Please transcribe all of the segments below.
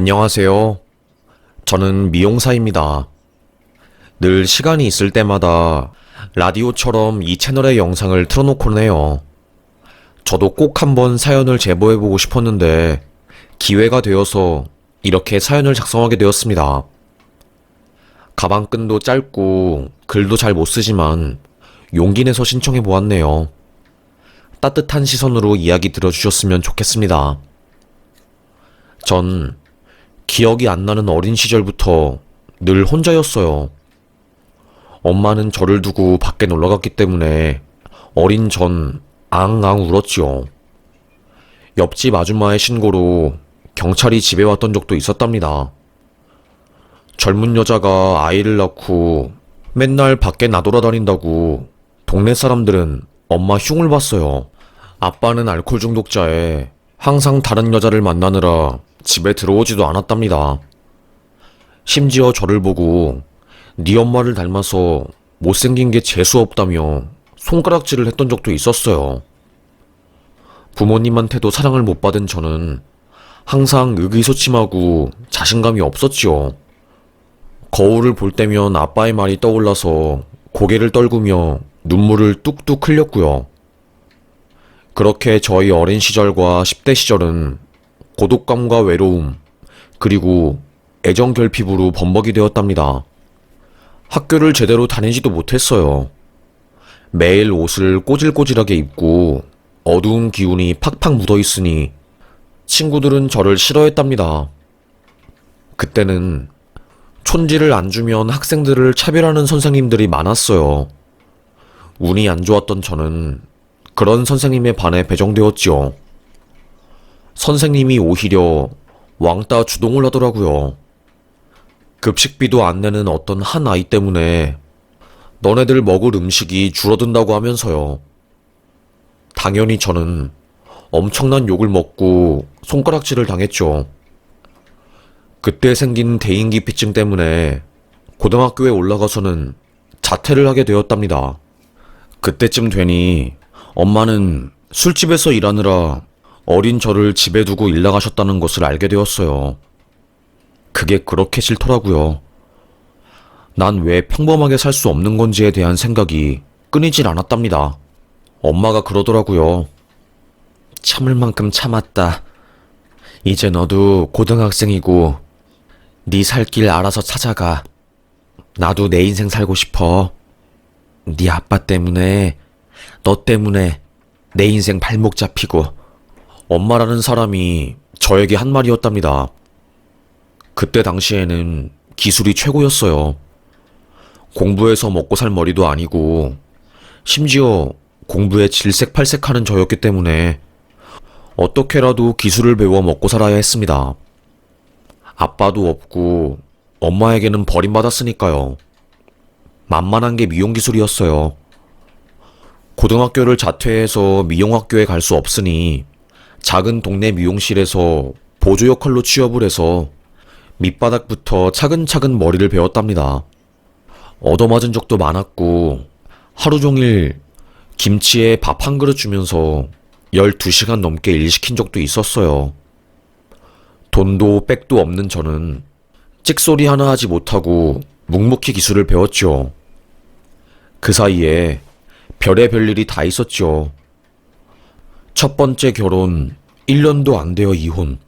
안녕하세요. 저는 미용사입니다. 늘 시간이 있을 때마다 라디오처럼 이 채널의 영상을 틀어놓곤 해요. 저도 꼭 한번 사연을 제보해보고 싶었는데 기회가 되어서 이렇게 사연을 작성하게 되었습니다. 가방끈도 짧고 글도 잘 못 쓰지만 용기 내서 신청해보았네요. 따뜻한 시선으로 이야기 들어주셨으면 좋겠습니다. 전 기억이 안 나는 어린 시절부터 늘 혼자였어요. 엄마는 저를 두고 밖에 놀러 갔기 때문에 어린 전 앙앙 울었지요. 옆집 아줌마의 신고로 경찰이 집에 왔던 적도 있었답니다. 젊은 여자가 아이를 낳고 맨날 밖에 나돌아다닌다고 동네 사람들은 엄마 흉을 봤어요. 아빠는 알코올 중독자에 항상 다른 여자를 만나느라 집에 들어오지도 않았답니다. 심지어 저를 보고 네 엄마를 닮아서 못생긴 게 재수없다며 손가락질을 했던 적도 있었어요. 부모님한테도 사랑을 못 받은 저는 항상 의기소침하고 자신감이 없었지요. 거울을 볼 때면 아빠의 말이 떠올라서 고개를 떨구며 눈물을 뚝뚝 흘렸고요. 그렇게 저희 어린 시절과 10대 시절은 고독감과 외로움, 그리고 애정 결핍으로 범벅이 되었답니다. 학교를 제대로 다니지도 못했어요. 매일 옷을 꼬질꼬질하게 입고 어두운 기운이 팍팍 묻어 있으니 친구들은 저를 싫어했답니다. 그때는 촌지를 안 주면 학생들을 차별하는 선생님들이 많았어요. 운이 안 좋았던 저는 그런 선생님에 반해 배정되었지요. 선생님이 오히려 왕따 주동을 하더라고요. 급식비도 안 내는 어떤 한 아이 때문에 너네들 먹을 음식이 줄어든다고 하면서요. 당연히 저는 엄청난 욕을 먹고 손가락질을 당했죠. 그때 생긴 대인기피증 때문에 고등학교에 올라가서는 자퇴를 하게 되었답니다. 그때쯤 되니 엄마는 술집에서 일하느라 어린 저를 집에 두고 일 나가셨다는 것을 알게 되었어요. 그게 그렇게 싫더라고요. 난 왜 평범하게 살 수 없는 건지에 대한 생각이 끊이질 않았답니다. 엄마가 그러더라고요. 참을 만큼 참았다. 이제 너도 고등학생이고 네 살 길 알아서 찾아가. 나도 내 인생 살고 싶어. 네 아빠 때문에, 너 때문에 내 인생 발목 잡히고. 엄마라는 사람이 저에게 한 말이었답니다. 그때 당시에는 기술이 최고였어요. 공부해서 먹고 살 머리도 아니고 심지어 공부에 질색팔색하는 저였기 때문에 어떻게라도 기술을 배워 먹고 살아야 했습니다. 아빠도 없고 엄마에게는 버림받았으니까요. 만만한 게 미용기술이었어요. 고등학교를 자퇴해서 미용학교에 갈 수 없으니 작은 동네 미용실에서 보조 역할로 취업을 해서 밑바닥부터 차근차근 머리를 배웠답니다. 얻어맞은 적도 많았고 하루 종일 김치에 밥 한 그릇 주면서 12시간 넘게 일 시킨 적도 있었어요. 돈도 백도 없는 저는 찍소리 하나 하지 못하고 묵묵히 기술을 배웠죠. 그 사이에 별의별 일이 다 있었죠. 첫 번째 결혼, 1년도 안 되어 이혼.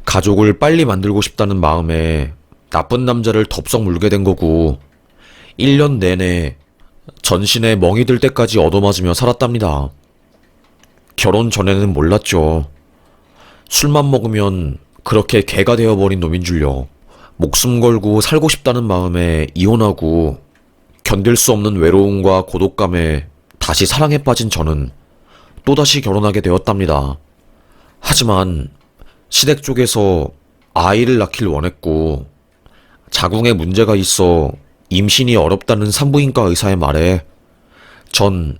가족을 빨리 만들고 싶다는 마음에 나쁜 남자를 덥석 물게 된 거고 1년 내내 전신에 멍이 들 때까지 얻어맞으며 살았답니다. 결혼 전에는 몰랐죠. 술만 먹으면 그렇게 개가 되어버린 놈인 줄요. 목숨 걸고 살고 싶다는 마음에 이혼하고 견딜 수 없는 외로움과 고독감에 다시 사랑에 빠진 저는 또다시 결혼하게 되었답니다. 하지만 시댁 쪽에서 아이를 낳길 원했고 자궁에 문제가 있어 임신이 어렵다는 산부인과 의사의 말에 전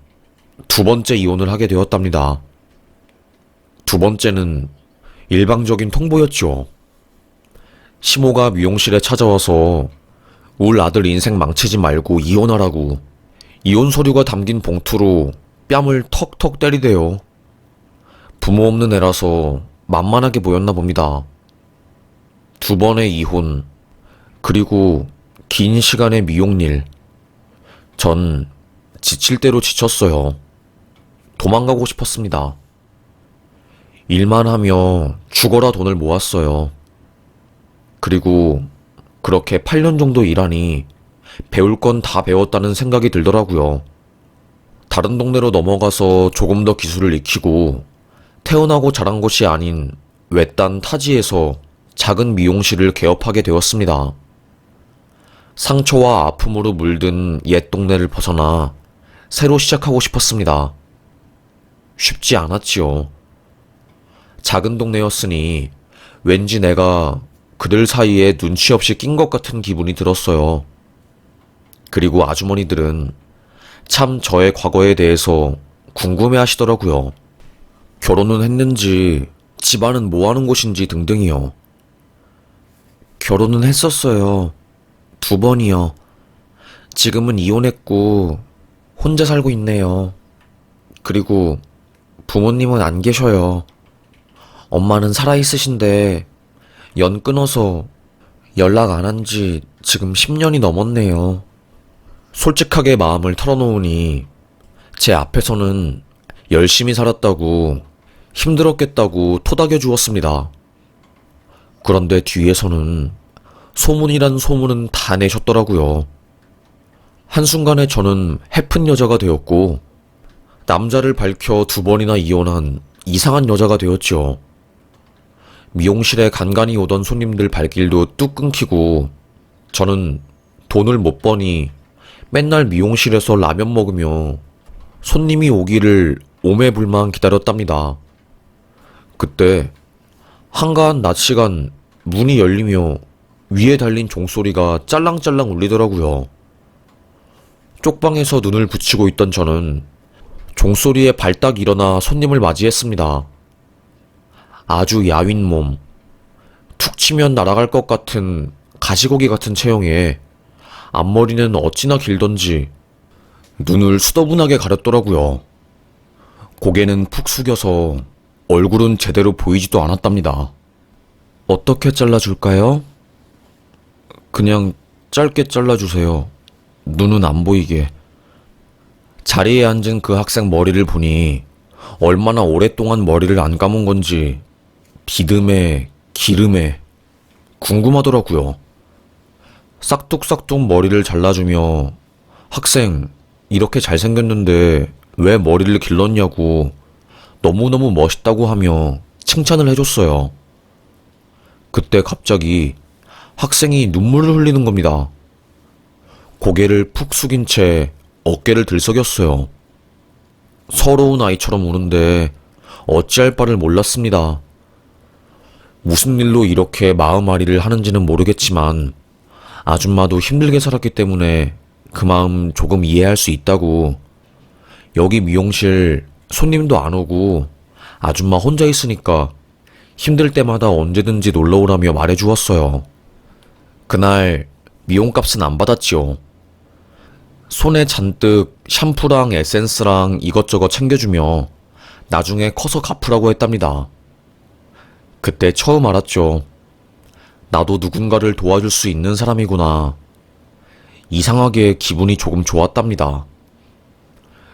두 번째 이혼을 하게 되었답니다. 두 번째는 일방적인 통보였죠. 시모가 미용실에 찾아와서 울 아들 인생 망치지 말고 이혼하라고 이혼 서류가 담긴 봉투로 뺨을 턱턱 때리대요. 부모 없는 애라서 만만하게 보였나 봅니다. 2번의 이혼, 그리고 긴 시간의 미용일. 전 지칠 대로 지쳤어요. 도망가고 싶었습니다. 일만 하며 죽어라 돈을 모았어요. 그리고 그렇게 8년 정도 일하니 배울 건 다 배웠다는 생각이 들더라고요. 다른 동네로 넘어가서 조금 더 기술을 익히고 태어나고 자란 곳이 아닌 외딴 타지에서 작은 미용실을 개업하게 되었습니다. 상처와 아픔으로 물든 옛 동네를 벗어나 새로 시작하고 싶었습니다. 쉽지 않았지요. 작은 동네였으니 왠지 내가 그들 사이에 눈치 없이 낀 것 같은 기분이 들었어요. 그리고 아주머니들은 참 저의 과거에 대해서 궁금해 하시더라고요. 결혼은 했는지, 집안은 뭐 하는 곳인지 등등이요. 결혼은 했었어요. 2번이요. 지금은 이혼했고 혼자 살고 있네요. 그리고 부모님은 안 계셔요. 엄마는 살아있으신데 연 끊어서 연락 안 한 지 지금 10년이 넘었네요. 솔직하게 마음을 털어놓으니 제 앞에서는 열심히 살았다고 힘들었겠다고 토닥여 주었습니다. 그런데 뒤에서는 소문이란 소문은 다 내셨더라고요. 한순간에 저는 해픈 여자가 되었고 남자를 밝혀 2번이나 이혼한 이상한 여자가 되었죠. 미용실에 간간히 오던 손님들 발길도 뚝 끊기고 저는 돈을 못 버니 맨날 미용실에서 라면 먹으며 손님이 오기를 오매불만 기다렸답니다. 그때 한가한 낮 시간 문이 열리며 위에 달린 종소리가 짤랑짤랑 울리더라고요. 쪽방에서 눈을 붙이고 있던 저는 종소리에 발딱 일어나 손님을 맞이했습니다. 아주 야윈 몸, 툭 치면 날아갈 것 같은 가시고기 같은 체형에 앞머리는 어찌나 길던지 눈을 수더분하게 가렸더라고요. 고개는 푹 숙여서 얼굴은 제대로 보이지도 않았답니다. 어떻게 잘라줄까요? 그냥 짧게 잘라주세요. 눈은 안 보이게. 자리에 앉은 그 학생 머리를 보니 얼마나 오랫동안 머리를 안 감은 건지 비듬에 기름에 궁금하더라고요. 싹둑싹둑 머리를 잘라주며 학생 이렇게 잘생겼는데 왜 머리를 길렀냐고 너무너무 멋있다고 하며 칭찬을 해줬어요. 그때 갑자기 학생이 눈물을 흘리는 겁니다. 고개를 푹 숙인 채 어깨를 들썩였어요. 서러운 아이처럼 우는데 어찌할 바를 몰랐습니다. 무슨 일로 이렇게 마음앓이를 하는지는 모르겠지만 아줌마도 힘들게 살았기 때문에 그 마음 조금 이해할 수 있다고. 여기 미용실 손님도 안 오고 아줌마 혼자 있으니까 힘들 때마다 언제든지 놀러오라며 말해주었어요. 그날 미용값은 안 받았지요. 손에 잔뜩 샴푸랑 에센스랑 이것저것 챙겨주며 나중에 커서 갚으라고 했답니다. 그때 처음 알았죠. 나도 누군가를 도와줄 수 있는 사람이구나. 이상하게 기분이 조금 좋았답니다.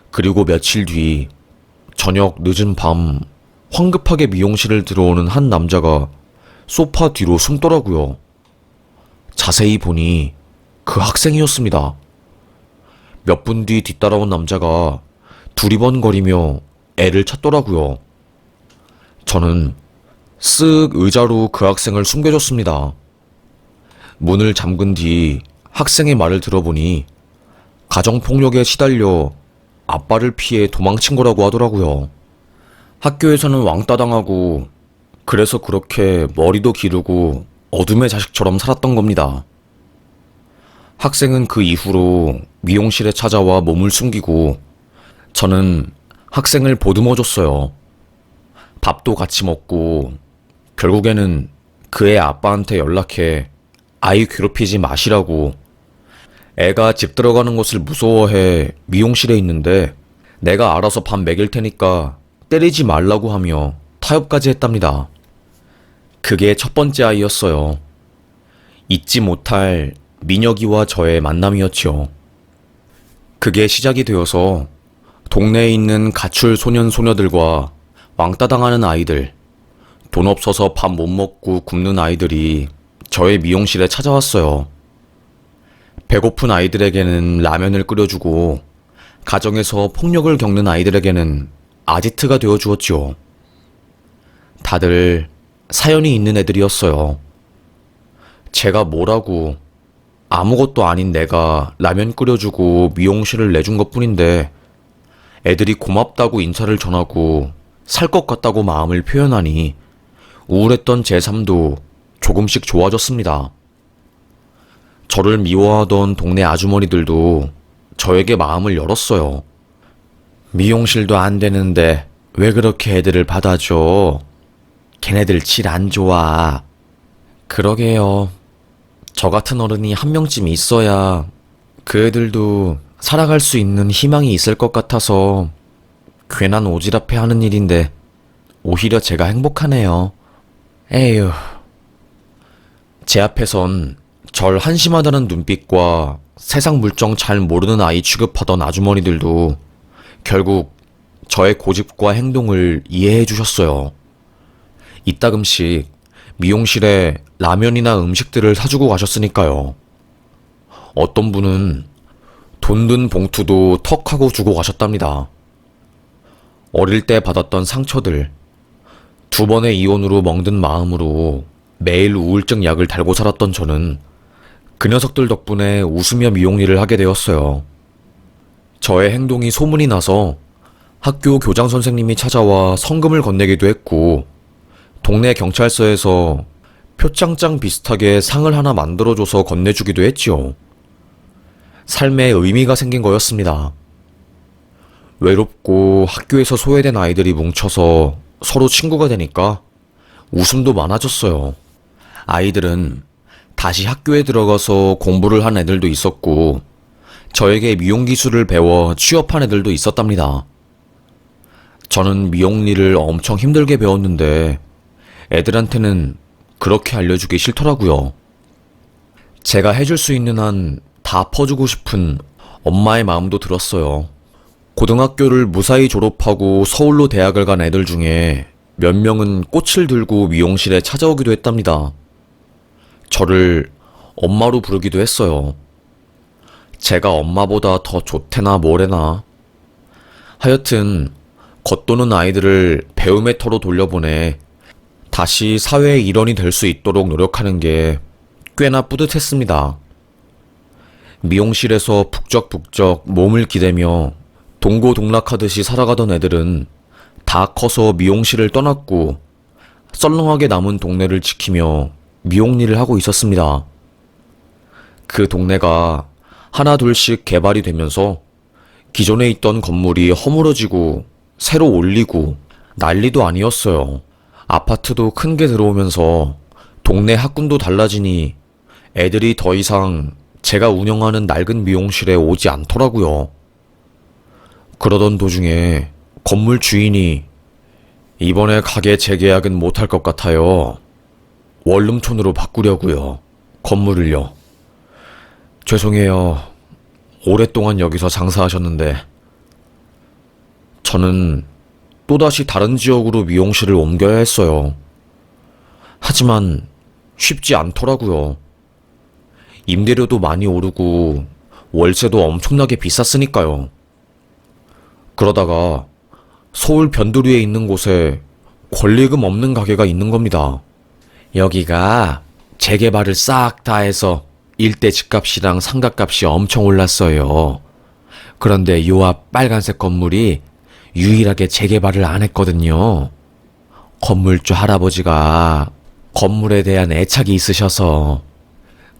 그리고 며칠 뒤 저녁 늦은 밤 황급하게 미용실을 들어오는 한 남자가 소파 뒤로 숨더라고요. 자세히 보니 그 학생이었습니다. 몇 분 뒤 뒤따라온 남자가 두리번거리며 애를 찾더라고요. 저는 쓱 의자로 그 학생을 숨겨줬습니다. 문을 잠근 뒤 학생의 말을 들어보니 가정폭력에 시달려 아빠를 피해 도망친 거라고 하더라고요. 학교에서는 왕따 당하고 그래서 그렇게 머리도 기르고 어둠의 자식처럼 살았던 겁니다. 학생은 그 이후로 미용실에 찾아와 몸을 숨기고 저는 학생을 보듬어줬어요. 밥도 같이 먹고 결국에는 그의 아빠한테 연락해 아이 괴롭히지 마시라고. 애가 집 들어가는 것을 무서워해 미용실에 있는데 내가 알아서 밥 먹일 테니까 때리지 말라고 하며 타협까지 했답니다. 그게 첫 번째 아이였어요. 잊지 못할 민혁이와 저의 만남이었지요. 그게 시작이 되어서 동네에 있는 가출 소년 소녀들과 왕따 당하는 아이들, 돈 없어서 밥 못 먹고 굶는 아이들이 저의 미용실에 찾아왔어요. 배고픈 아이들에게는 라면을 끓여주고 가정에서 폭력을 겪는 아이들에게는 아지트가 되어 주었지요. 다들 사연이 있는 애들이었어요. 제가 뭐라고 아무것도 아닌 내가 라면 끓여주고 미용실을 내준 것뿐인데 애들이 고맙다고 인사를 전하고 살 것 같다고 마음을 표현하니 우울했던 제 삶도 조금씩 좋아졌습니다. 저를 미워하던 동네 아주머니들도 저에게 마음을 열었어요. 미용실도 안 되는데 왜 그렇게 애들을 받아줘? 걔네들 질 안 좋아. 그러게요. 저 같은 어른이 한 명쯤 있어야 그 애들도 살아갈 수 있는 희망이 있을 것 같아서 괜한 오지랖해 하는 일인데 오히려 제가 행복하네요. 에휴. 제 앞에선 절 한심하다는 눈빛과 세상 물정 잘 모르는 아이 취급하던 아주머니들도 결국 저의 고집과 행동을 이해해 주셨어요. 이따금씩 미용실에 라면이나 음식들을 사주고 가셨으니까요. 어떤 분은 돈 든 봉투도 턱 하고 주고 가셨답니다. 어릴 때 받았던 상처들, 두 번의 이혼으로 멍든 마음으로 매일 우울증 약을 달고 살았던 저는 그 녀석들 덕분에 웃으며 미용일을 하게 되었어요. 저의 행동이 소문이 나서 학교 교장 선생님이 찾아와 성금을 건네기도 했고, 동네 경찰서에서 표창장 비슷하게 상을 하나 만들어줘서 건네주기도 했지요. 삶에 의미가 생긴 거였습니다. 외롭고 학교에서 소외된 아이들이 뭉쳐서 서로 친구가 되니까 웃음도 많아졌어요. 아이들은 다시 학교에 들어가서 공부를 한 애들도 있었고, 저에게 미용 기술을 배워 취업한 애들도 있었답니다. 저는 미용 일을 엄청 힘들게 배웠는데 애들한테는 그렇게 알려주기 싫더라고요. 제가 해줄 수 있는 한 다 퍼주고 싶은 엄마의 마음도 들었어요. 고등학교를 무사히 졸업하고 서울로 대학을 간 애들 중에 몇 명은 꽃을 들고 미용실에 찾아오기도 했답니다. 저를 엄마로 부르기도 했어요. 제가 엄마보다 더 좋대나 뭐래나. 하여튼 겉도는 아이들을 배움의 터로 돌려보내 다시 사회의 일원이 될 수 있도록 노력하는 게 꽤나 뿌듯했습니다. 미용실에서 북적북적 몸을 기대며 동고동락하듯이 살아가던 애들은 다 커서 미용실을 떠났고 썰렁하게 남은 동네를 지키며 미용 일을 하고 있었습니다. 그 동네가 하나둘씩 개발이 되면서 기존에 있던 건물이 허물어지고 새로 올리고 난리도 아니었어요. 아파트도 큰 게 들어오면서 동네 학군도 달라지니 애들이 더 이상 제가 운영하는 낡은 미용실에 오지 않더라고요. 그러던 도중에 건물 주인이 이번에 가게 재계약은 못할 것 같아요. 원룸촌으로 바꾸려고요. 건물을요. 죄송해요. 오랫동안 여기서 장사하셨는데. 저는 또다시 다른 지역으로 미용실을 옮겨야 했어요. 하지만 쉽지 않더라고요. 임대료도 많이 오르고 월세도 엄청나게 비쌌으니까요. 그러다가 서울 변두리에 있는 곳에 권리금 없는 가게가 있는 겁니다. 여기가 재개발을 싹 다 해서 일대 집값이랑 상가값이 엄청 올랐어요. 그런데 요 앞 빨간색 건물이 유일하게 재개발을 안 했거든요. 건물주 할아버지가 건물에 대한 애착이 있으셔서.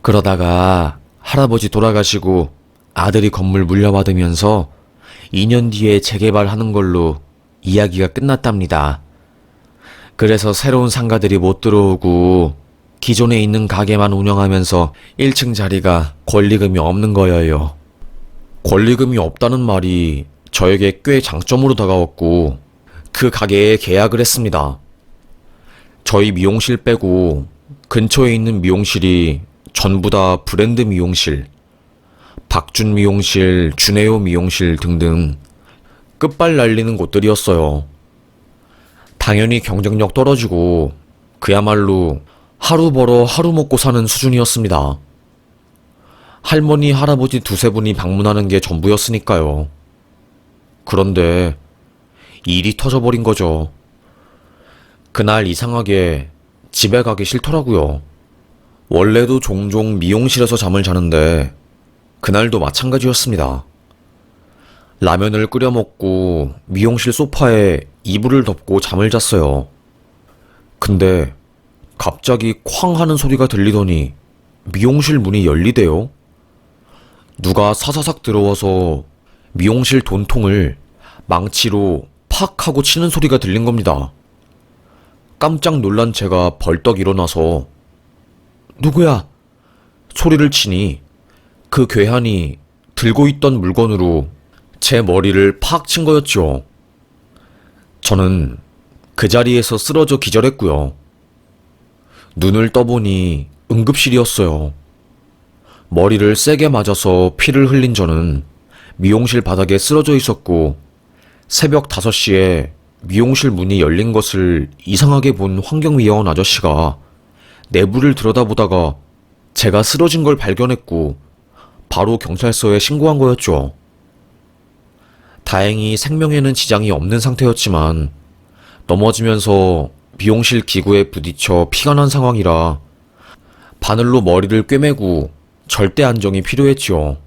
그러다가 할아버지 돌아가시고 아들이 건물 물려받으면서 2년 뒤에 재개발하는 걸로 이야기가 끝났답니다. 그래서 새로운 상가들이 못 들어오고 기존에 있는 가게만 운영하면서 1층 자리가 권리금이 없는 거예요. 권리금이 없다는 말이 저에게 꽤 장점으로 다가왔고 그 가게에 계약을 했습니다. 저희 미용실 빼고 근처에 있는 미용실이 전부 다 브랜드 미용실, 박준 미용실, 준해요 미용실 등등 끝발 날리는 곳들이었어요. 당연히 경쟁력 떨어지고 그야말로 하루 벌어 하루 먹고 사는 수준이었습니다. 할머니, 할아버지 두세 분이 방문하는 게 전부였으니까요. 그런데 일이 터져버린 거죠. 그날 이상하게 집에 가기 싫더라고요. 원래도 종종 미용실에서 잠을 자는데 그날도 마찬가지였습니다. 라면을 끓여 먹고 미용실 소파에 이불을 덮고 잠을 잤어요. 근데 갑자기 쾅 하는 소리가 들리더니 미용실 문이 열리대요. 누가 사사삭 들어와서 미용실 돈통을 망치로 팍 하고 치는 소리가 들린 겁니다. 깜짝 놀란 제가 벌떡 일어나서 누구야? 소리를 치니 그 괴한이 들고 있던 물건으로 제 머리를 팍 친 거였죠. 저는 그 자리에서 쓰러져 기절했고요. 눈을 떠보니 응급실이었어요. 머리를 세게 맞아서 피를 흘린 저는 미용실 바닥에 쓰러져 있었고 새벽 5시에 미용실 문이 열린 것을 이상하게 본 환경미화원 아저씨가 내부를 들여다보다가 제가 쓰러진 걸 발견했고 바로 경찰서에 신고한 거였죠. 다행히 생명에는 지장이 없는 상태였지만 넘어지면서 미용실 기구에 부딪혀 피가 난 상황이라 바늘로 머리를 꿰매고 절대 안정이 필요했지요.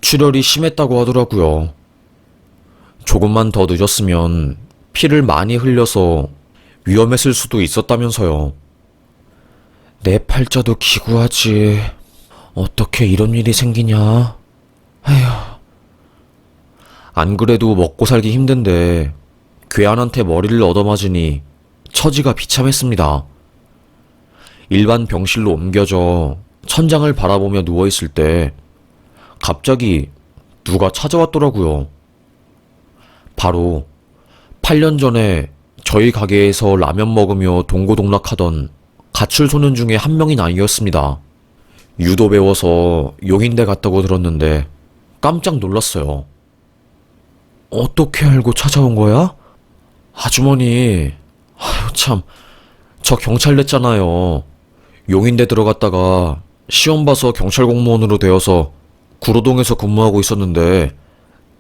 출혈이 심했다고 하더라고요. 조금만 더 늦었으면 피를 많이 흘려서 위험했을 수도 있었다면서요. 내 팔자도 기구하지. 어떻게 이런 일이 생기냐? 아휴. 안 그래도 먹고 살기 힘든데 괴한한테 머리를 얻어맞으니 처지가 비참했습니다. 일반 병실로 옮겨져 천장을 바라보며 누워있을 때 갑자기 누가 찾아왔더라고요. 바로 8년 전에 저희 가게에서 라면 먹으며 동고동락하던 가출 소년 중에 한 명인 아이였습니다. 유도 배워서 용인대 갔다고 들었는데 깜짝 놀랐어요. 어떻게 알고 찾아온 거야? 아주머니, 아유 참, 저 경찰 냈잖아요. 용인대 들어갔다가 시험 봐서 경찰 공무원으로 되어서 구로동에서 근무하고 있었는데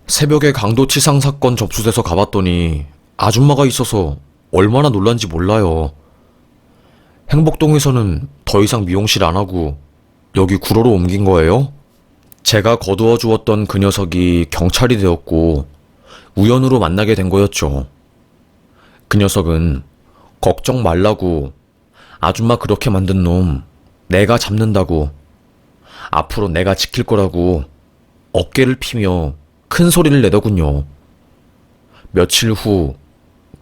새벽에 강도치상 사건 접수돼서 가봤더니 아줌마가 있어서 얼마나 놀란지 몰라요. 행복동에서는 더 이상 미용실 안 하고 여기 구로로 옮긴 거예요? 제가 거두어 주었던 그 녀석이 경찰이 되었고 우연으로 만나게 된 거였죠. 그 녀석은 걱정 말라고 아줌마 그렇게 만든 놈 내가 잡는다고 앞으로 내가 지킬 거라고 어깨를 피며 큰 소리를 내더군요. 며칠 후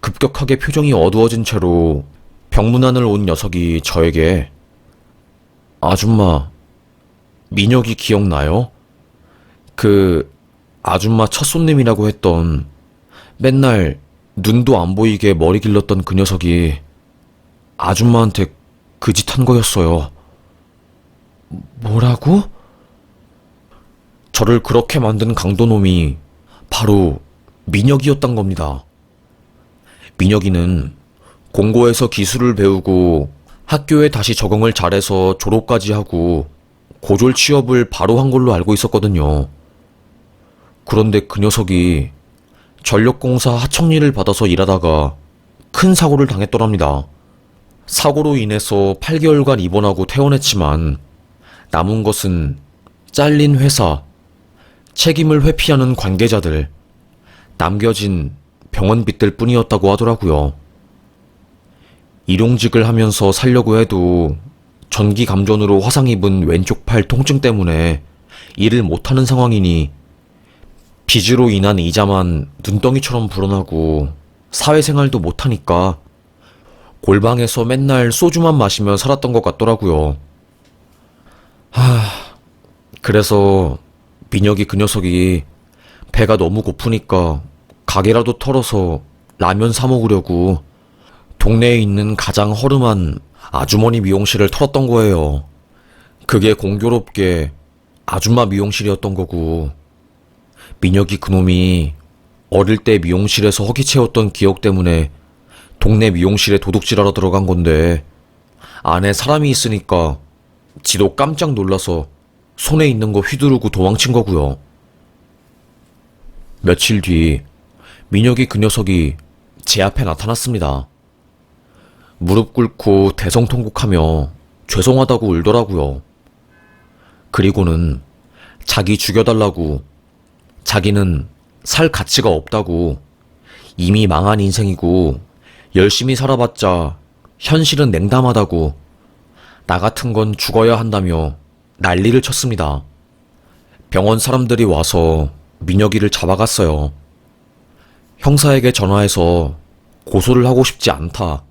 급격하게 표정이 어두워진 채로 병문안을 온 녀석이 저에게 아줌마 민혁이 기억나요? 그 아줌마 첫 손님이라고 했던 맨날 눈도 안 보이게 머리 길렀던 그 녀석이 아줌마한테 그 짓 한 거였어요. 뭐라고? 저를 그렇게 만든 강도놈이 바로 민혁이었단 겁니다. 민혁이는 공고에서 기술을 배우고 학교에 다시 적응을 잘해서 졸업까지 하고 고졸 취업을 바로 한 걸로 알고 있었거든요. 그런데 그 녀석이 전력공사 하청일을 받아서 일하다가 큰 사고를 당했더랍니다. 사고로 인해서 8개월간 입원하고 퇴원했지만 남은 것은 잘린 회사, 책임을 회피하는 관계자들, 남겨진 병원빚들 뿐이었다고 하더라고요. 일용직을 하면서 살려고 해도 전기 감전으로 화상 입은 왼쪽 팔 통증 때문에 일을 못하는 상황이니 빚으로 인한 이자만 눈덩이처럼 불어나고 사회생활도 못하니까 골방에서 맨날 소주만 마시며 살았던 것 같더라고요. 그래서 민혁이 그 녀석이 배가 너무 고프니까 가게라도 털어서 라면 사 먹으려고 동네에 있는 가장 허름한 아주머니 미용실을 털었던 거예요. 그게 공교롭게 아줌마 미용실이었던 거고, 민혁이 그놈이 어릴 때 미용실에서 허기 채웠던 기억 때문에 동네 미용실에 도둑질하러 들어간 건데, 안에 사람이 있으니까 지도 깜짝 놀라서 손에 있는 거 휘두르고 도망친 거고요. 며칠 뒤 민혁이 그 녀석이 제 앞에 나타났습니다. 무릎 꿇고 대성통곡하며 죄송하다고 울더라고요. 그리고는 자기 죽여달라고, 자기는 살 가치가 없다고, 이미 망한 인생이고 열심히 살아봤자 현실은 냉담하다고, 나 같은 건 죽어야 한다며 난리를 쳤습니다. 병원 사람들이 와서 민혁이를 잡아갔어요. 형사에게 전화해서 고소를 하고 싶지 않다,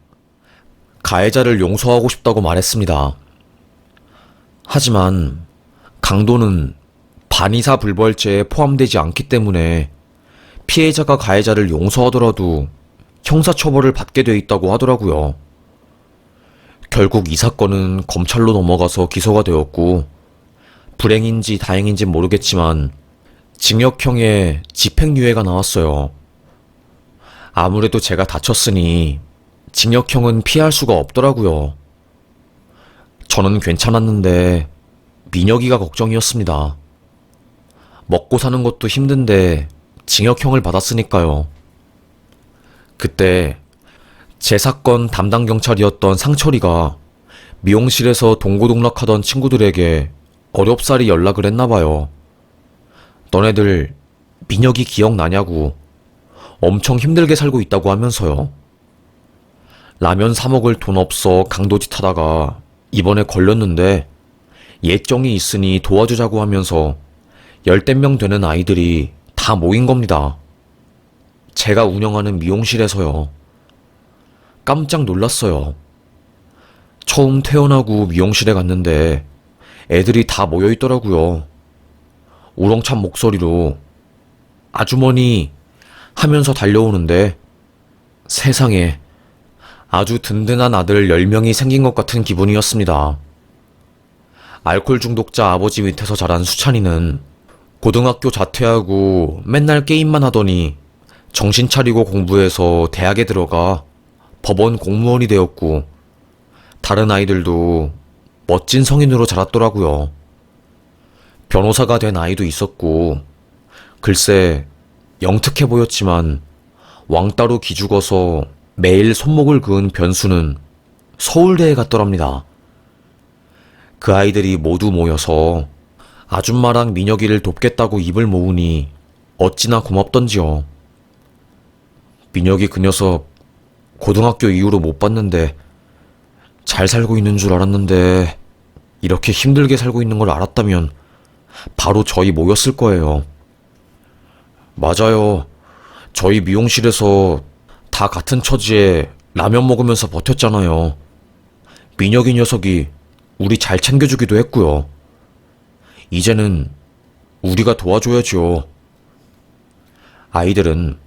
가해자를 용서하고 싶다고 말했습니다. 하지만 강도는 반의사 불벌죄에 포함되지 않기 때문에 피해자가 가해자를 용서하더라도 형사처벌을 받게 돼 있다고 하더라고요. 결국 이 사건은 검찰로 넘어가서 기소가 되었고, 불행인지 다행인지 모르겠지만 징역형의 집행유예가 나왔어요. 아무래도 제가 다쳤으니 징역형은 피할 수가 없더라고요. 저는 괜찮았는데 민혁이가 걱정이었습니다. 먹고 사는 것도 힘든데 징역형을 받았으니까요. 그때 제 사건 담당 경찰이었던 상철이가 미용실에서 동고동락하던 친구들에게 어렵사리 연락을 했나봐요. 너네들 민혁이 기억나냐고, 엄청 힘들게 살고 있다고 하면서요. 라면 사 먹을 돈 없어 강도짓 하다가 이번에 걸렸는데 예정이 있으니 도와주자고 하면서 열댓 명 되는 아이들이 다 모인 겁니다. 제가 운영하는 미용실에서요. 깜짝 놀랐어요. 처음 퇴원하고 미용실에 갔는데 애들이 다 모여 있더라고요. 우렁찬 목소리로 아주머니 하면서 달려오는데, 세상에 아주 든든한 아들 10명이 생긴 것 같은 기분이었습니다. 알코올 중독자 아버지 밑에서 자란 수찬이는 고등학교 자퇴하고 맨날 게임만 하더니 정신 차리고 공부해서 대학에 들어가 법원 공무원이 되었고, 다른 아이들도 멋진 성인으로 자랐더라고요. 변호사가 된 아이도 있었고, 글쎄 영특해 보였지만 왕따로 기죽어서 매일 손목을 그은 변수는 서울대에 갔더랍니다. 그 아이들이 모두 모여서 아줌마랑 민혁이를 돕겠다고 입을 모으니 어찌나 고맙던지요. 민혁이 그 녀석 고등학교 이후로 못 봤는데 잘 살고 있는 줄 알았는데 이렇게 힘들게 살고 있는 걸 알았다면 바로 저희 모였을 거예요. 맞아요. 저희 미용실에서 다 같은 처지에 라면 먹으면서 버텼잖아요. 민혁이 녀석이 우리 잘 챙겨주기도 했고요. 이제는 우리가 도와줘야죠. 아이들은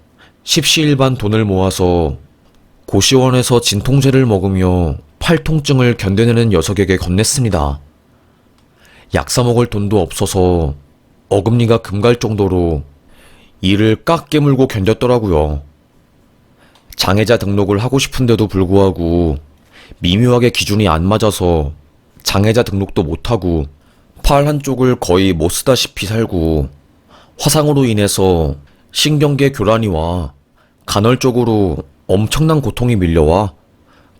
십시일반 돈을 모아서 고시원에서 진통제를 먹으며 팔통증을 견뎌내는 녀석에게 건넸습니다. 약 사 먹을 돈도 없어서 어금니가 금갈 정도로 이를 깍 깨물고 견뎠더라고요. 장애자 등록을 하고 싶은데도 불구하고 미묘하게 기준이 안 맞아서 장애자 등록도 못하고 팔 한쪽을 거의 못 쓰다시피 살고, 화상으로 인해서 신경계 교란이 와 간헐적으로 엄청난 고통이 밀려와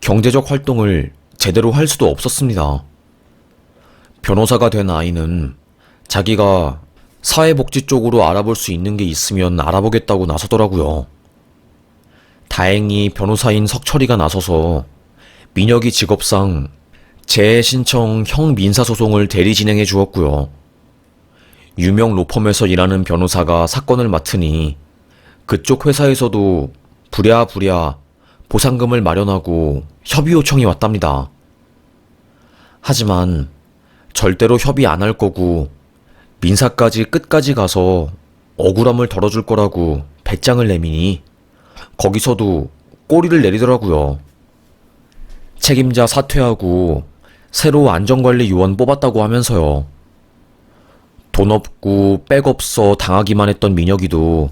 경제적 활동을 제대로 할 수도 없었습니다. 변호사가 된 아이는 자기가 사회복지 쪽으로 알아볼 수 있는 게 있으면 알아보겠다고 나서더라고요. 다행히 변호사인 석철이가 나서서 민혁이 직업상 재해 신청 형 민사소송을 대리 진행해 주었고요. 유명 로펌에서 일하는 변호사가 사건을 맡으니 그쪽 회사에서도 부랴부랴 보상금을 마련하고 협의 요청이 왔답니다. 하지만 절대로 협의 안 할 거고 민사까지 끝까지 가서 억울함을 덜어줄 거라고 배짱을 내미니 거기서도 꼬리를 내리더라고요. 책임자 사퇴하고 새로 안전관리 요원 뽑았다고 하면서요. 돈 없고 백 없어 당하기만 했던 민혁이도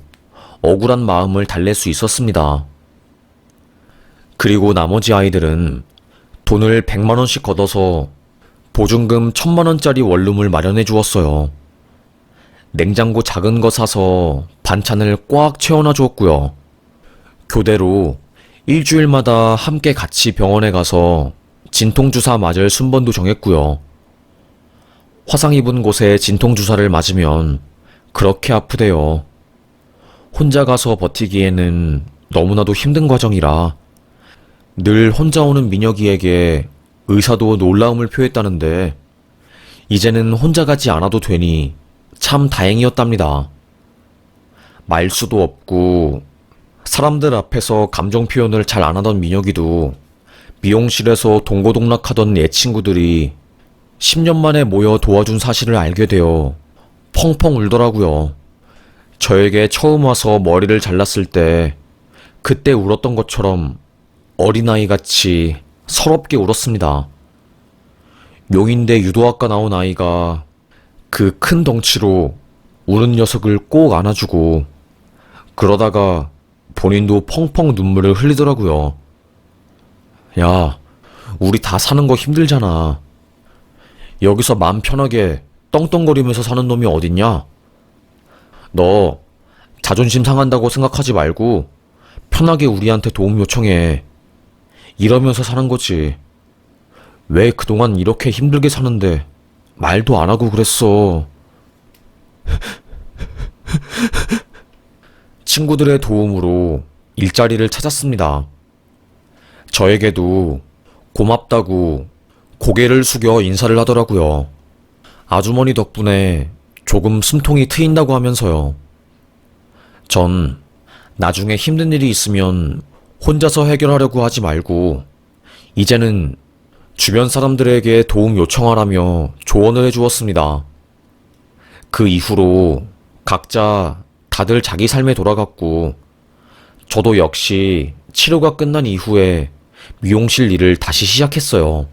억울한 마음을 달랠 수 있었습니다. 그리고 나머지 아이들은 돈을 100만 원씩 걷어서 보증금 1000만 원짜리 원룸을 마련해 주었어요. 냉장고 작은 거 사서 반찬을 꽉 채워놔 주었고요. 교대로 일주일마다 함께 같이 병원에 가서 진통주사 맞을 순번도 정했고요. 화상 입은 곳에 진통주사를 맞으면 그렇게 아프대요. 혼자 가서 버티기에는 너무나도 힘든 과정이라 늘 혼자 오는 민혁이에게 의사도 놀라움을 표했다는데 이제는 혼자 가지 않아도 되니 참 다행이었답니다. 말수도 없고 사람들 앞에서 감정 표현을 잘 안 하던 민혁이도 미용실에서 동고동락하던 애 친구들이 10년 만에 모여 도와준 사실을 알게 되어 펑펑 울더라고요. 저에게 처음 와서 머리를 잘랐을 때 그때 울었던 것처럼 어린아이같이 서럽게 울었습니다. 묘인대 유도학과 나온 아이가 그 큰 덩치로 우는 녀석을 꼭 안아주고 그러다가 본인도 펑펑 눈물을 흘리더라고요. 야, 우리 다 사는 거 힘들잖아. 여기서 맘 편하게 떵떵거리면서 사는 놈이 어딨냐? 너 자존심 상한다고 생각하지 말고 편하게 우리한테 도움 요청해. 이러면서 사는 거지. 왜 그동안 이렇게 힘들게 사는데 말도 안 하고 그랬어. 친구들의 도움으로 일자리를 찾았습니다. 저에게도 고맙다고 고개를 숙여 인사를 하더라고요. 아주머니 덕분에 조금 숨통이 트인다고 하면서요. 전 나중에 힘든 일이 있으면 혼자서 해결하려고 하지 말고 이제는 주변 사람들에게 도움 요청하라며 조언을 해주었습니다. 그 이후로 각자 다들 자기 삶에 돌아갔고 저도 역시 치료가 끝난 이후에 미용실 일을 다시 시작했어요.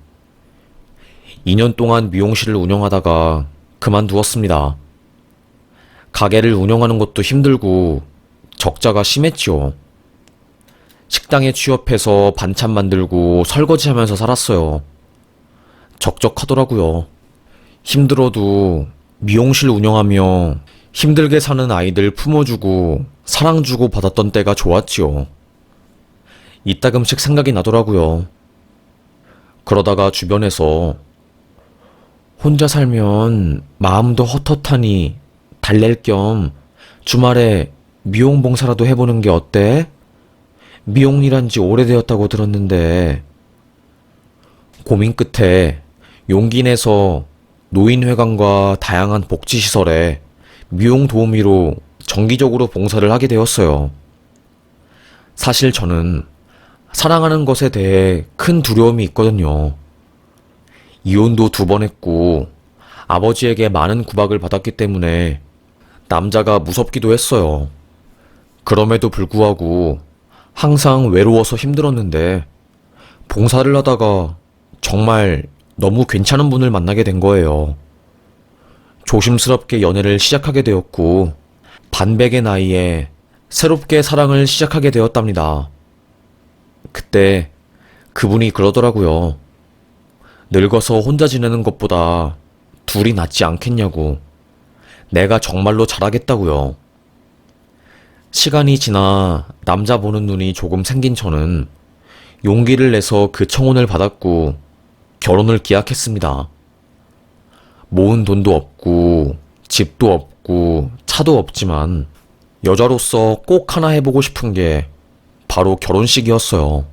2년 동안 미용실을 운영하다가 그만두었습니다. 가게를 운영하는 것도 힘들고 적자가 심했지요. 식당에 취업해서 반찬 만들고 설거지하면서 살았어요. 적적하더라고요. 힘들어도 미용실 운영하며 힘들게 사는 아이들 품어주고 사랑 주고 받았던 때가 좋았지요. 이따금씩 생각이 나더라고요. 그러다가 주변에서 혼자 살면 마음도 헛헛하니 달랠 겸 주말에 미용 봉사라도 해보는 게 어때? 미용 일한 지 오래되었다고 들었는데. 고민 끝에 용기 내서 노인회관과 다양한 복지시설에 미용 도우미로 정기적으로 봉사를 하게 되었어요. 사실 저는 사랑하는 것에 대해 큰 두려움이 있거든요. 이혼도 2번 했고 아버지에게 많은 구박을 받았기 때문에 남자가 무섭기도 했어요. 그럼에도 불구하고 항상 외로워서 힘들었는데 봉사를 하다가 정말 너무 괜찮은 분을 만나게 된 거예요. 조심스럽게 연애를 시작하게 되었고 반백의 나이에 새롭게 사랑을 시작하게 되었답니다. 그때 그분이 그러더라고요. 늙어서 혼자 지내는 것보다 둘이 낫지 않겠냐고. 내가 정말로 잘하겠다고요. 시간이 지나 남자 보는 눈이 조금 생긴 저는 용기를 내서 그 청혼을 받았고 결혼을 기약했습니다. 모은 돈도 없고 집도 없고 차도 없지만 여자로서 꼭 하나 해보고 싶은 게 바로 결혼식이었어요.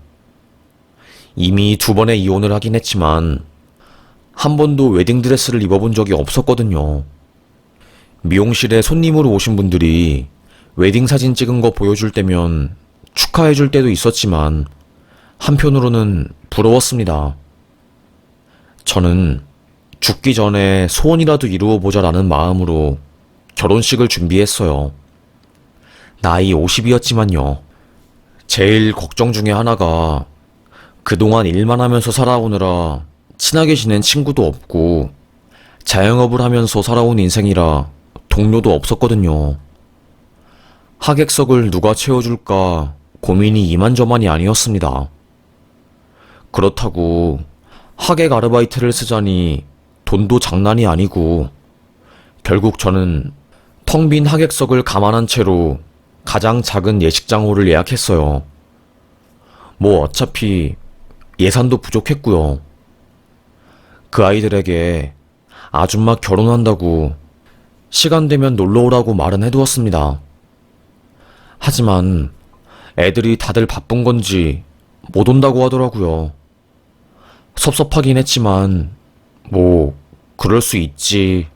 이미 2번의 이혼을 하긴 했지만 한 번도 웨딩드레스를 입어본 적이 없었거든요. 미용실에 손님으로 오신 분들이 웨딩 사진 찍은 거 보여줄 때면 축하해줄 때도 있었지만 한편으로는 부러웠습니다. 저는 죽기 전에 소원이라도 이루어보자라는 마음으로 결혼식을 준비했어요. 나이 50이었지만요. 제일 걱정 중에 하나가 그동안 일만 하면서 살아오느라 친하게 지낸 친구도 없고 자영업을 하면서 살아온 인생이라 동료도 없었거든요. 하객석을 누가 채워줄까 고민이 이만저만이 아니었습니다. 그렇다고 하객 아르바이트를 쓰자니 돈도 장난이 아니고 결국 저는 텅 빈 하객석을 감안한 채로 가장 작은 예식장호를 예약했어요. 뭐 어차피 예산도 부족했고요. 그 아이들에게 아줌마 결혼한다고 시간 되면 놀러 오라고 말은 해두었습니다. 하지만 애들이 다들 바쁜 건지 못 온다고 하더라고요. 섭섭하긴 했지만 뭐 그럴 수 있지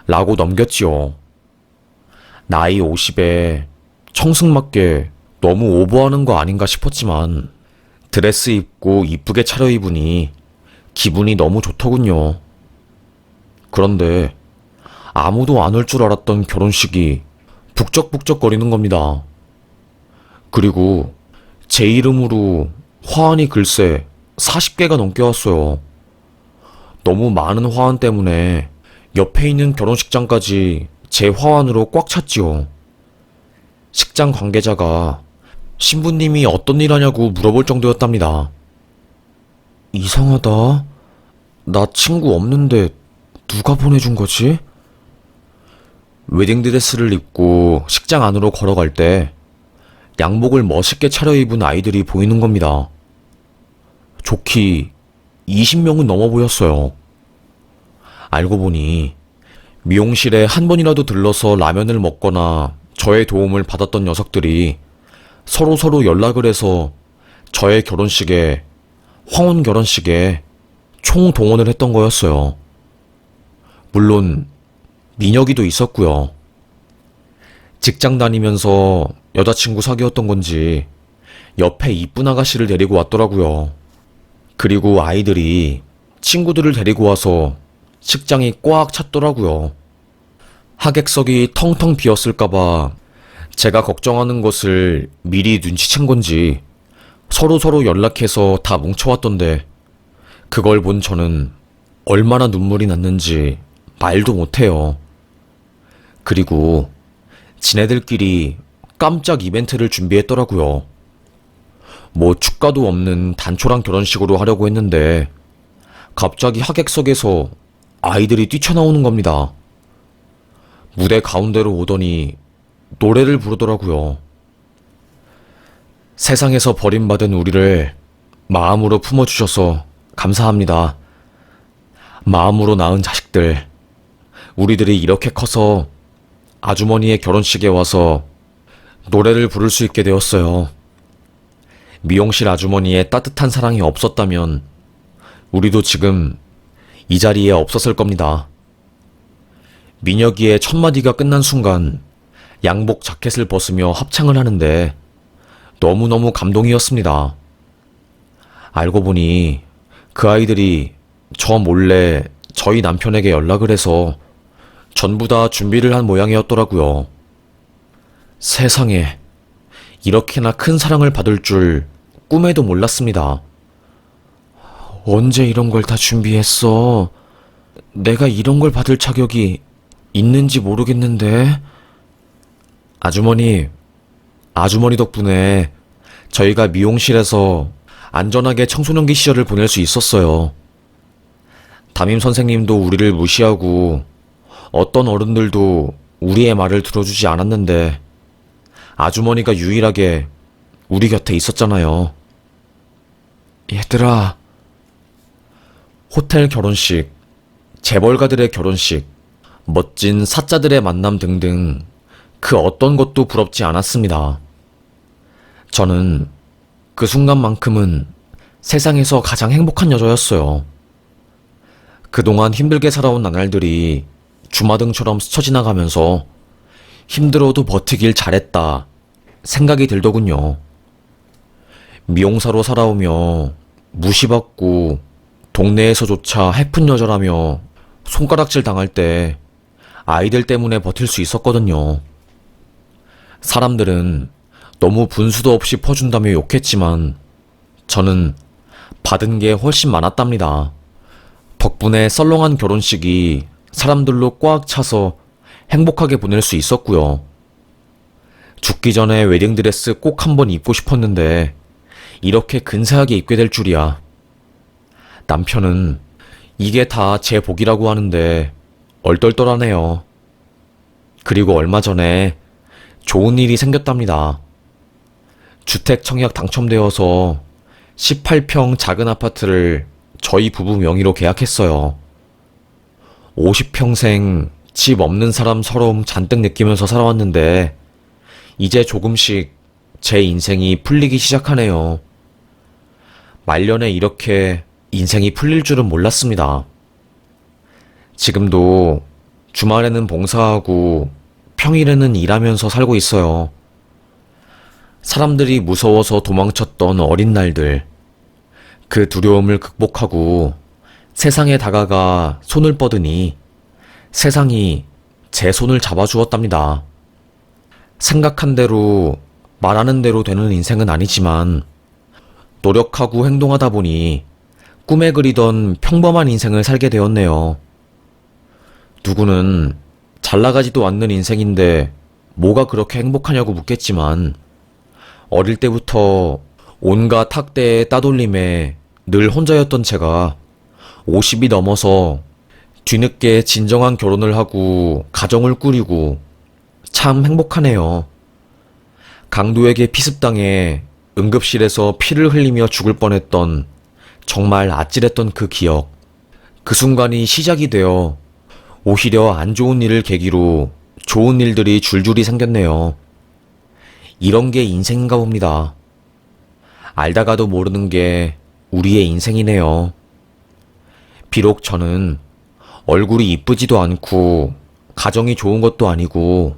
라고 넘겼지요. 나이 50에 청승맞게 너무 오버하는 거 아닌가 싶었지만 드레스 입고 이쁘게 차려입으니 기분이 너무 좋더군요. 그런데 아무도 안 올 줄 알았던 결혼식이 북적북적거리는 겁니다. 그리고 제 이름으로 화환이 글쎄 40개가 넘게 왔어요. 너무 많은 화환 때문에 옆에 있는 결혼식장까지 제 화환으로 꽉 찼지요. 식장 관계자가 신부님이 어떤 일 하냐고 물어볼 정도였답니다. 이상하다. 나 친구 없는데 누가 보내준 거지? 웨딩드레스를 입고 식장 안으로 걸어갈 때 양복을 멋있게 차려입은 아이들이 보이는 겁니다. 좋기 20명은 넘어 보였어요. 알고 보니 미용실에 한 번이라도 들러서 라면을 먹거나 저의 도움을 받았던 녀석들이 서로 연락을 해서 저의 결혼식에, 황혼 결혼식에 총동원을 했던 거였어요. 물론 민혁이도 있었고요. 직장 다니면서 여자친구 사귀었던 건지 옆에 이쁜 아가씨를 데리고 왔더라고요. 그리고 아이들이 친구들을 데리고 와서 식장이 꽉 찼더라고요. 하객석이 텅텅 비었을까봐 제가 걱정하는 것을 미리 눈치챈 건지 서로 연락해서 다 뭉쳐왔던데 그걸 본 저는 얼마나 눈물이 났는지 말도 못해요. 그리고 지네들끼리 깜짝 이벤트를 준비했더라고요. 뭐 축가도 없는 단촐한 결혼식으로 하려고 했는데 갑자기 하객석에서 아이들이 뛰쳐나오는 겁니다. 무대 가운데로 오더니 노래를 부르더라고요. 세상에서 버림받은 우리를 마음으로 품어주셔서 감사합니다. 마음으로 낳은 자식들, 우리들이 이렇게 커서 아주머니의 결혼식에 와서 노래를 부를 수 있게 되었어요. 미용실 아주머니의 따뜻한 사랑이 없었다면 우리도 지금 이 자리에 없었을 겁니다. 민혁이의 첫 마디가 끝난 순간 양복 자켓을 벗으며 합창을 하는데 너무너무 감동이었습니다. 알고 보니 그 아이들이 저 몰래 저희 남편에게 연락을 해서 전부 다 준비를 한 모양이었더라고요. 세상에, 이렇게나 큰 사랑을 받을 줄 꿈에도 몰랐습니다. 언제 이런 걸 다 준비했어? 내가 이런 걸 받을 자격이 있는지 모르겠는데. 아주머니 덕분에 저희가 미용실에서 안전하게 청소년기 시절을 보낼 수 있었어요. 담임 선생님도 우리를 무시하고 어떤 어른들도 우리의 말을 들어주지 않았는데 아주머니가 유일하게 우리 곁에 있었잖아요. 얘들아. 호텔 결혼식, 재벌가들의 결혼식, 멋진 사자들의 만남 등등 그 어떤 것도 부럽지 않았습니다. 저는 그 순간만큼은 세상에서 가장 행복한 여자였어요. 그동안 힘들게 살아온 나날들이 주마등처럼 스쳐 지나가면서 힘들어도 버티길 잘했다 생각이 들더군요. 미용사로 살아오며 무시받고 동네에서조차 해픈 여자라며 손가락질 당할 때 아이들 때문에 버틸 수 있었거든요. 사람들은 너무 분수도 없이 퍼준다며 욕했지만 저는 받은 게 훨씬 많았답니다. 덕분에 썰렁한 결혼식이 사람들로 꽉 차서 행복하게 보낼 수 있었고요. 죽기 전에 웨딩드레스 꼭 한번 입고 싶었는데 이렇게 근사하게 입게 될 줄이야. 남편은 이게 다 제 복이라고 하는데 얼떨떨하네요. 그리고 얼마 전에 좋은 일이 생겼답니다. 주택 청약 당첨되어서 18평 작은 아파트를 저희 부부 명의로 계약했어요. 50평생 집 없는 사람 서러움 잔뜩 느끼면서 살아왔는데 이제 조금씩 제 인생이 풀리기 시작하네요. 말년에 이렇게 인생이 풀릴 줄은 몰랐습니다. 지금도 주말에는 봉사하고 평일에는 일하면서 살고 있어요. 사람들이 무서워서 도망쳤던 어린 날들, 그 두려움을 극복하고 세상에 다가가 손을 뻗으니 세상이 제 손을 잡아주었답니다. 생각한 대로, 말하는 대로 되는 인생은 아니지만 노력하고 행동하다 보니 꿈에 그리던 평범한 인생을 살게 되었네요. 누구는 잘 나가지도 않는 인생인데 뭐가 그렇게 행복하냐고 묻겠지만 어릴 때부터 온갖 학대에 따돌림에 늘 혼자였던 제가 50이 넘어서 뒤늦게 진정한 결혼을 하고 가정을 꾸리고 참 행복하네요. 강도에게 피습당해 응급실에서 피를 흘리며 죽을 뻔했던 정말 아찔했던 그 기억. 그 순간이 시작이 되어 오히려 안 좋은 일을 계기로 좋은 일들이 줄줄이 생겼네요. 이런 게 인생인가 봅니다. 알다가도 모르는 게 우리의 인생이네요. 비록 저는 얼굴이 이쁘지도 않고 가정이 좋은 것도 아니고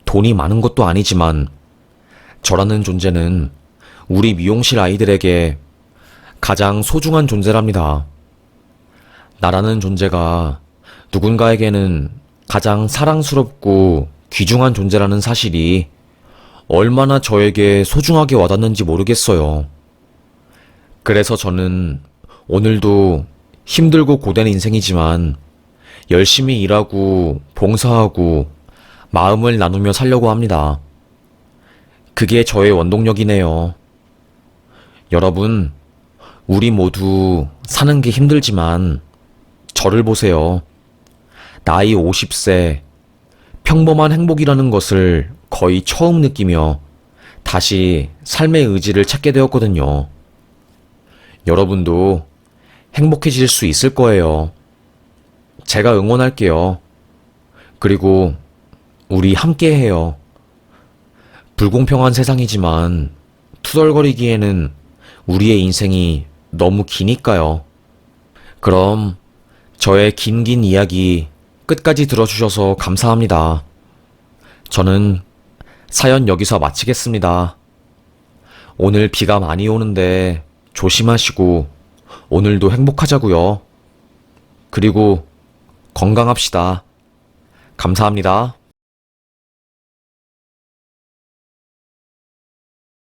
돈이 많은 것도 아니지만 저라는 존재는 우리 미용실 아이들에게 가장 소중한 존재랍니다. 나라는 존재가 누군가에게는 가장 사랑스럽고 귀중한 존재라는 사실이 얼마나 저에게 소중하게 와닿는지 모르겠어요. 그래서 저는 오늘도 힘들고 고된 인생이지만 열심히 일하고 봉사하고 마음을 나누며 살려고 합니다. 그게 저의 원동력이네요. 여러분, 우리 모두 사는 게 힘들지만 저를 보세요. 나이 50세, 평범한 행복이라는 것을 거의 처음 느끼며 다시 삶의 의지를 찾게 되었거든요. 여러분도 행복해질 수 있을 거예요. 제가 응원할게요. 그리고 우리 함께 해요. 불공평한 세상이지만 투덜거리기에는 우리의 인생이 너무 기니까요. 그럼 저의 긴 이야기 끝까지 들어주셔서 감사합니다. 저는 사연 여기서 마치겠습니다. 오늘 비가 많이 오는데 조심하시고 오늘도 행복하자고요. 그리고 건강합시다. 감사합니다.